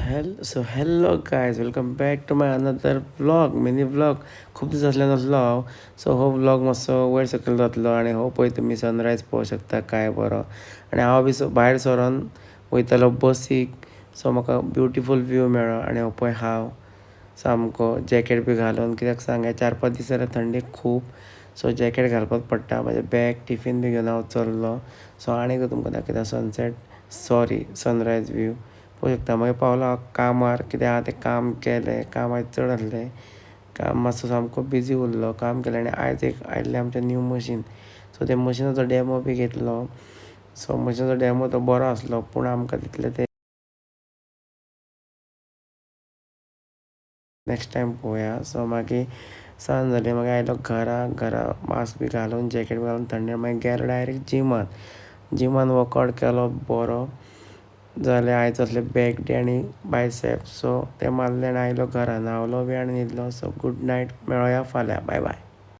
Hello guys, welcome back to my another vlog, mini vlog. खूप दीस जातल्यान असलो हांव. हो व्लॉग मातसो वयर सकयल जातलो आनी हो पळय तुमी सनरायज पळोवंक शकता काय बरो. आनी हांव बी भायर सरोन वयतालो बसीक. म्हाका ब्युटिफूल व्यू मेळ्ळो आनी हो पळय हांव सामको जॅकेट बी घालून कित्याक सांग 4-5 दीस जाल्यार थंडी खूब. जॅकेट घालपाक पडटा. म्हाजें बॅग टिफीन बी घेवन हांव चल्लों. आनीक तुमकां दाखयता सनरायज व्यू पळोवंक शकता. मागीर पावलो हांव कामार कित्याक हांवें तें काम केलें. काम आयज चड आसलें. काम मातसो सामको बिजी उरलो. काम केलें आनी आयज एक आयिल्लें आमचें न्यू मशीन. तें मशिनाचो डॅमो बी घेतलो. मशिनाचो डॅमो तो बरो आसलो पूण आमकां तितलें तें नॅक्स्ट टायम पळोवया. मागीर सांज जाली. मागीर आयलो घरा मास्क बी घालून जॅकेट बी घालून थंडेर मागीर गेलो डायरेक्ट जिमान वर्कआवट केलो बरो. जालें आयज आसलें बॅक डे आनी बायसेप. तें मारलें आनी आयलो घरा न्हावलो बी आनी न्हिदलो. Good night. मेळोया फाल्यां. Bye bye.